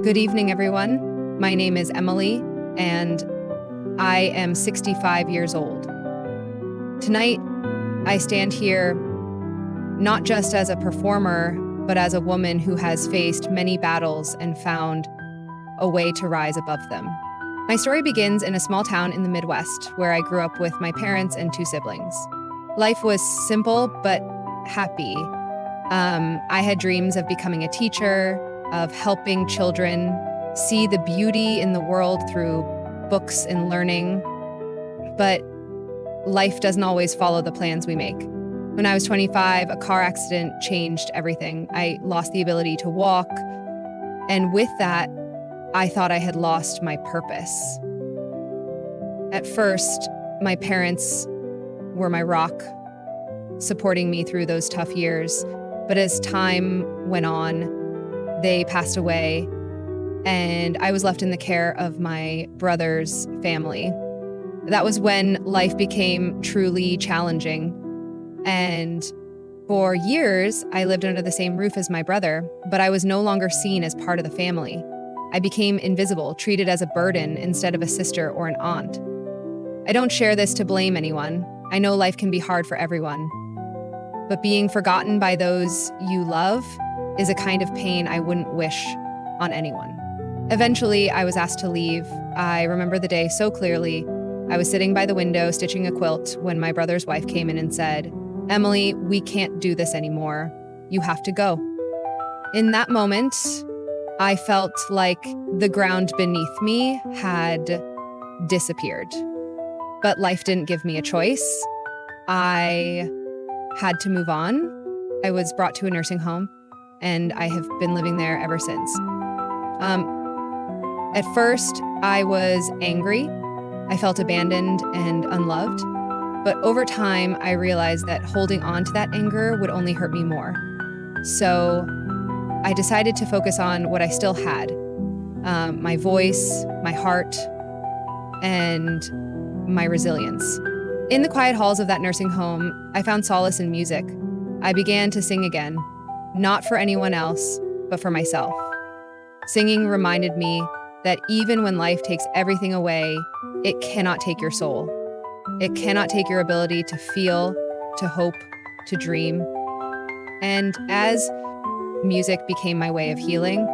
Good evening, everyone. My name is Emily, and I am 65 years old. Tonight, I stand here not just as a performer, but as a woman who has faced many battles and found a way to rise above them. My story begins in a small town in the Midwest, where I grew up with my parents and two siblings. Life was simple but happy. I had dreams of becoming a teacher, of helping children see the beauty in the world through books and learning. But life doesn't always follow the plans we make. When I was 25, a car accident changed everything. I lost the ability to walk, and with that, I thought I had lost my purpose. At first, my parents were my rock, supporting me through those tough years. But as time went on, they passed away, and I was left in the care of my brother's family. That was when life became truly challenging. And for years, I lived under the same roof as my brother, but I was no longer seen as part of the family. I became invisible, treated as a burden instead of a sister or an aunt. I don't share this to blame anyone. I know life can be hard for everyone. But being forgotten by those you love is a kind of pain I wouldn't wish on anyone. Eventually, I was asked to leave. I remember the day so clearly. I was sitting by the window stitching a quilt when my brother's wife came in and said, "Emily, we can't do this anymore. You have to go." In that moment, I felt like the ground beneath me had disappeared. But life didn't give me a choice. I had to move on. I was brought to a nursing home, and I have been living there ever since. At first, I was angry. I felt abandoned and unloved. But over time, I realized that holding on to that anger would only hurt me more. So I decided to focus on what I still had, my voice, my heart, and my resilience. In the quiet halls of that nursing home, I found solace in music. I began to sing again, not for anyone else, but for myself. Singing reminded me that even when life takes everything away, it cannot take your soul. It cannot take your ability to feel, to hope, to dream. And as music became my way of healing,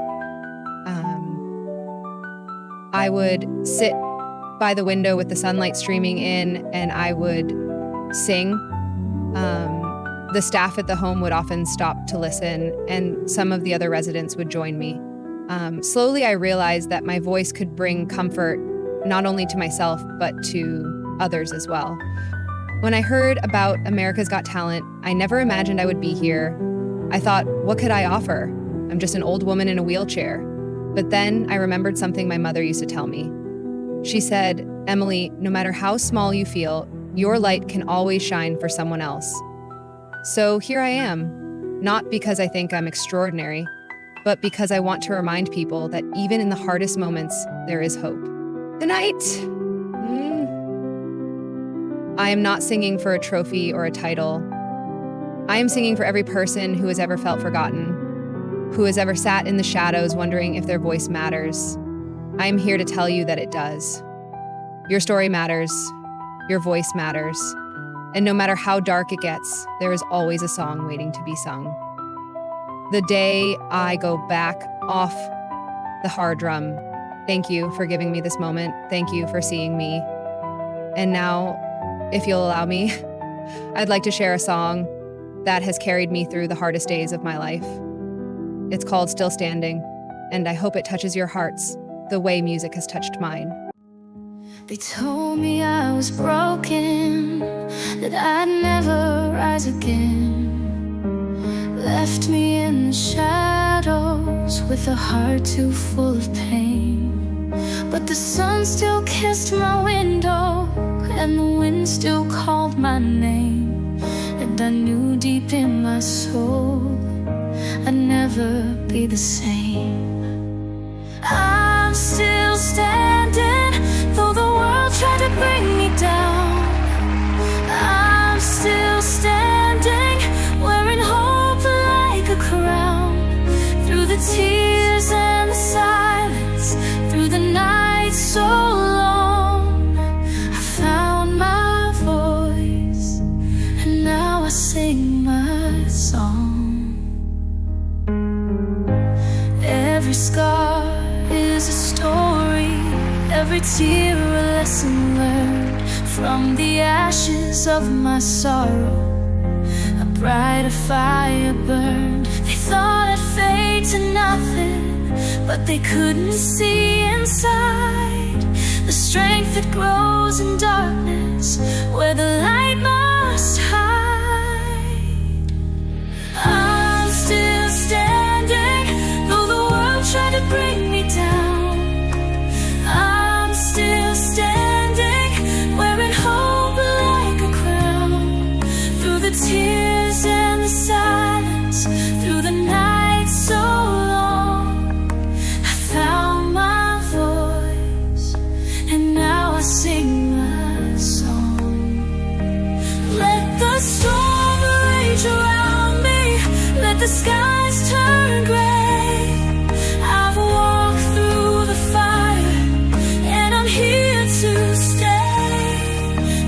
I would sit by the window with the sunlight streaming in, and I would sing. The staff at the home would often stop to listen, and some of the other residents would join me. Slowly, I realized that my voice could bring comfort not only to myself, but to others as well. When I heard about America's Got Talent, I never imagined I would be here. I thought, what could I offer? I'm just an old woman in a wheelchair. But then I remembered something my mother used to tell me. She said, "Emily, no matter how small you feel, your light can always shine for someone else." So here I am, not because I think I'm extraordinary, but because I want to remind people that even in the hardest moments, there is hope. Tonight, I am not singing for a trophy or a title. I am singing for every person who has ever felt forgotten, who has ever sat in the shadows wondering if their voice matters. I am here to tell you that it does. Your story matters. Your voice matters. And no matter how dark it gets, there is always a song waiting to be sung. The day I go back off the hard drum, thank you for giving me this moment. Thank you for seeing me. And now, if you'll allow me, I'd like to share a song that has carried me through the hardest days of my life. It's called Still Standing, and I hope it touches your hearts the way music has touched mine. They told me I was broken, that I'd never rise again. Left me in the shadows with a heart too full of pain. But the sun still kissed my window, and the wind still called my name. And I knew deep in my soul I'd never be the same. I'm still standing, though the world tried to bring me down. I'm still standing, wearing hope like a crown. Through the tears and the silence, song. Every scar is a story, every tear a lesson learned. From the ashes of my sorrow, a brighter fire burned. They thought I'd fade to nothing, but they couldn't see inside the strength that grows in darkness, where the light must hide. I'm still standing, though the world tried to bring me down. I'm still standing, wearing hope like a crown. Through the tears and the silence, through the night so long, I found my voice, and now I sing my song. Let the storm rage around me, let the skies turn gray. I've walked through the fire, and I'm here to stay.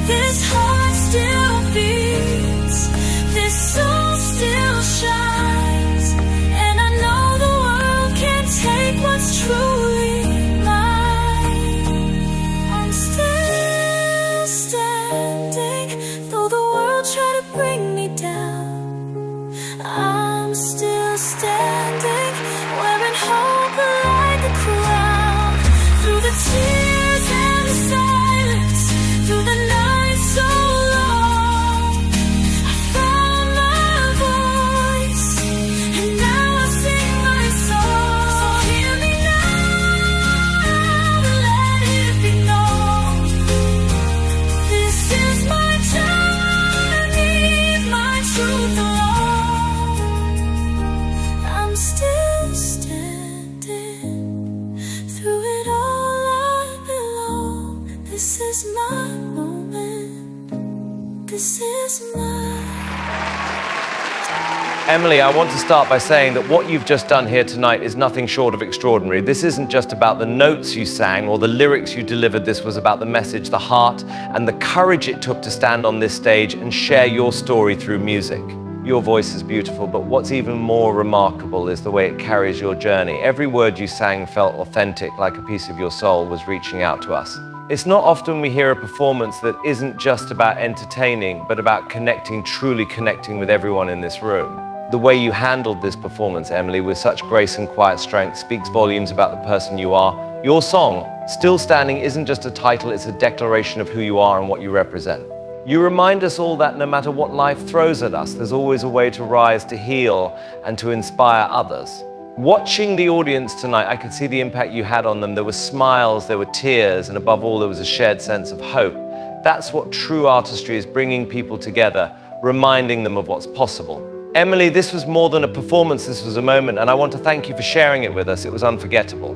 This heart still beats, this soul still shines, and I know the world can't take what's truly mine. I'm still standing, though the world tried to bring me down. I'm still standing, wearing hope like a crown. Through the tears and the silence, through the night so long, I found my voice, and now I sing my song. So hear me now, let it be known. This is my journey, my truth alone. I'm still standing, through it all I belong. This is my moment, this is my... Emily, I want to start by saying that what you've just done here tonight is nothing short of extraordinary. This isn't just about the notes you sang or the lyrics you delivered. This was about the message, the heart, and the courage it took to stand on this stage and share your story through music. Your voice is beautiful, but what's even more remarkable is the way it carries your journey. Every word you sang felt authentic, like a piece of your soul was reaching out to us. It's not often we hear a performance that isn't just about entertaining, but about connecting, truly connecting with everyone in this room. The way you handled this performance, Emily, with such grace and quiet strength speaks volumes about the person you are. Your song, Still Standing, isn't just a title, it's a declaration of who you are and what you represent. You remind us all that no matter what life throws at us, there's always a way to rise, to heal, and to inspire others. Watching the audience tonight, I could see the impact you had on them. There were smiles, there were tears, and above all, there was a shared sense of hope. That's what true artistry is, bringing people together, reminding them of what's possible. Emily, this was more than a performance, this was a moment, and I want to thank you for sharing it with us. It was unforgettable.